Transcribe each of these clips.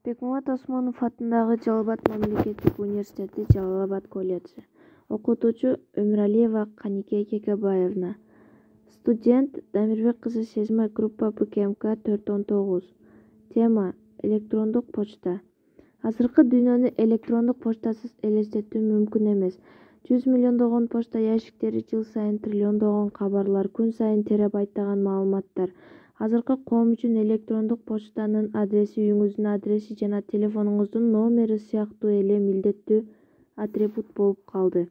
Бекмамат Осмонов атындагы Жалал-Абад мамлекеттик университети, Жалал-Абад колледжи. Окутуучу Өмүралиева Канике Кекебаевна. Студент Дамирбек кызы Сезмай, группа БКМК 419. Тема: электрондук почта. Азыркы дүйнөнү электрондук почтасыз элестетүү мүмкүн эмес. 100 миллиондогон почта ящиктери, жыл сайын триллиондогон кабарлар, күн сайын терабайттаган маалыматтар. Азыркы коом үчүн электрондук почтанын адреси үйүңүздүн адреси жана телефонуңуздун номери сыяктуу эле милдеттүү атрибут болуп калды.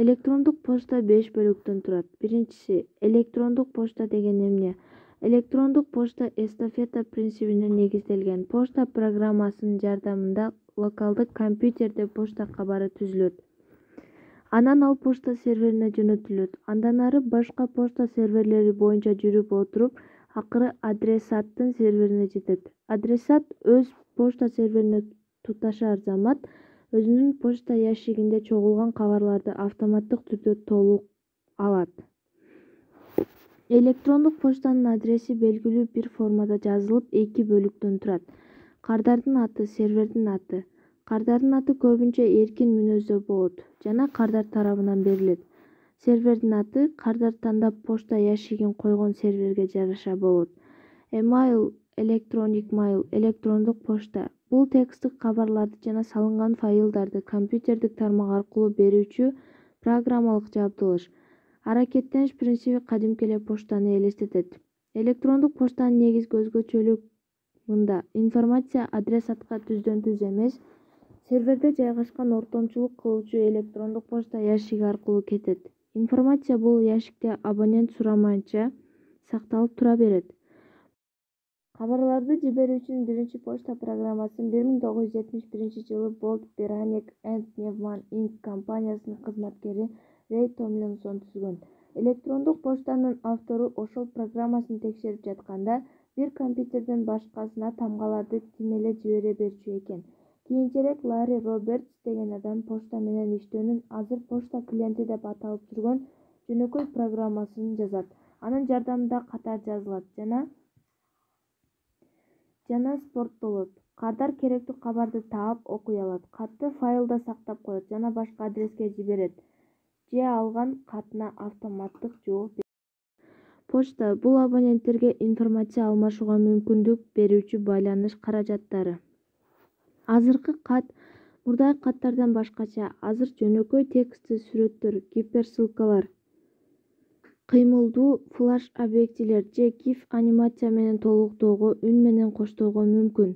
Электрондук почта 5 бөлүктөн турат. Биринчиси, электрондук почта деген эмне? Электрондук почта эстафета принцибине негизделген. Почта программасынын жардамында локалдык компьютерде почта кабары түзүлөт. Анан ал почта серверине жөнөтүлөт. Андан ары башка почта серверлери боюнча жүрүп отуруп, акыры адресаттын серверине жетет. Адресат өз почта серверине туташар замат өзүнүн почта ящигинде чогулган кабарларды автоматтык түрдө толук алат. Электрондук почтанын адреси белгилүү бир формада жазылып, 2 бөлүктөн турат. Кардардын аты, сервердин аты. Кардардын аты көбүнчө эркин мүнөздө болот жана кардар тарабынан берилет. Сервердин аты кардар тандап почта ящигин койгон серверге жараша болот. Email, electronic mail, электрондук почта. Бул тексттик кабарларды жана салынган файлдарды компьютердик тармак аркылуу берүүчү программалык жабдылыш. Аракеттениш принциби кадимки эле почтаны элестетет. Электрондук почтанын негизги өзгөчөлүгү мында: информация адресатка түздөн-түз эмес, серверде жайгашкан ортомчулук кылуучу электрондук почта ящиги аркылуу кетет. Информация бул ящикте абонент сурамайынча сакталып тура берет. Кабарларды жиберүүчүнүн биринчи почта программасын 1971-жылы Bolt Beranek and Newman Inc. компаниясынын кызматкери Рэй Томлинсон түзгөн. Электрондук почтанын автору ошол программасын текшерип жатканда бир компьютерден башкасына тамгаларды тим эле жибере берчү экен. Кийинчерээк Ларри Робертс деген адам почта менен иштөөнүн азыр почта клиенти деп аталып жүргөн жөнөкөй программасын жазат. Анын жардамында катар жазылат жана спорттолот. Кардар керектүү кабарды таап, окуй алат, катты файлда сактап коет жана башка адреске жиберет же алган катына автоматтык жооп берет. Почта — бул абоненттерге информация алмашууга мүмкүндүк берүүчү байланыш каражаттары. Азыркы кат мурдагы каттардан башкача. Азыр жөнөкөй тексттүү сүрөттөр, гиперссылкалар, кыймылдуу флаш объектилер же GIF анимация менен толуктоого, үн менен коштоого мүмкүн.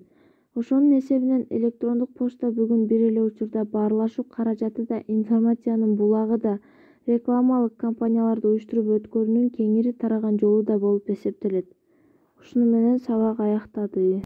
Ошонун эсебинен электрондук почта бүгүн бир эле учурда баарлашуу каражаты да, информациянын булагы да, рекламалык кампанияларды уюштуруп өткөрүүнүн кеңири тараган жолу да болуп эсептелет. Ушуну менен сабак аяктады.